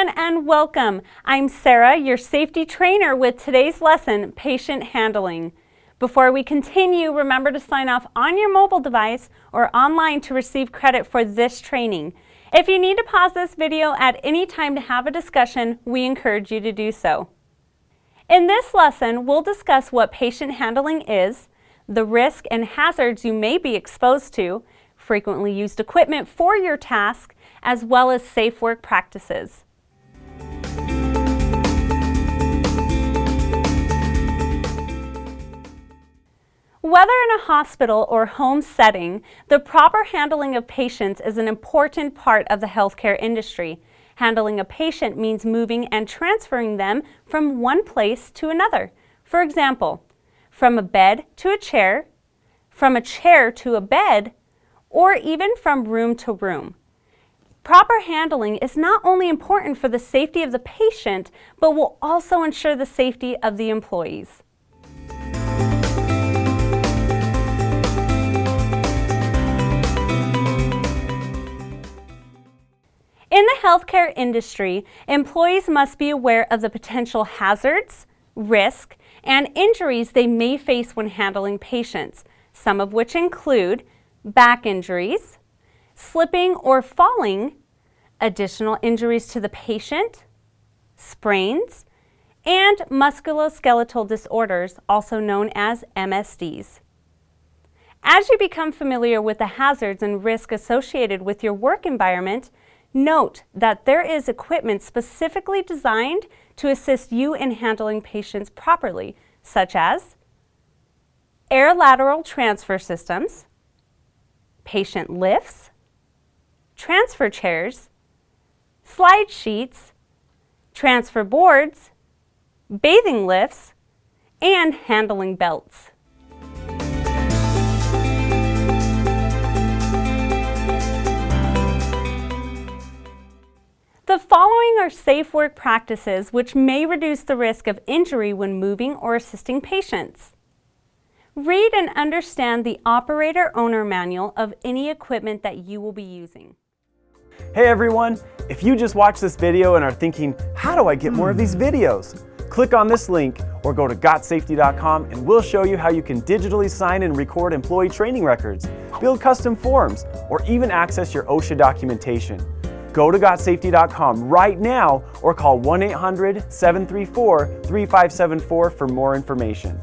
everyone, and welcome. I'm Sarah, your safety trainer with today's lesson, Patient Handling. Before we continue, remember to sign off on your mobile device or online to receive credit for this training. If you need to pause this video at any time to have a discussion, we encourage you to do so. In this lesson, we'll discuss what patient handling is, the risk and hazards you may be exposed to, frequently used equipment for your task, as well as safe work practices. Whether in a hospital or home setting, the proper handling of patients is an important part of the healthcare industry. Handling a patient means moving and transferring them from one place to another. For example, from a bed to a chair, from a chair to a bed, or even from room to room. Proper handling is not only important for the safety of the patient, but will also ensure the safety of the employees. In the healthcare industry, employees must be aware of the potential hazards, risk, and injuries they may face when handling patients, some of which include back injuries, slipping or falling, additional injuries to the patient, sprains, and musculoskeletal disorders, also known as MSDs. As you become familiar with the hazards and risk associated with your work environment, note that there is equipment specifically designed to assist you in handling patients properly, such as air lateral transfer systems, patient lifts, transfer chairs, slide sheets, transfer boards, bathing lifts, and handling belts. The following are safe work practices which may reduce the risk of injury when moving or assisting patients. Read and understand the operator owner manual of any equipment that you will be using. Hey everyone, if you just watched this video and are thinking, how do I get more of these videos? Click on this link or go to GotSafety.com and we'll show you how you can digitally sign and record employee training records, build custom forms, or even access your OSHA documentation. Go to GotSafety.com right now or call 1-800-734-3574 for more information.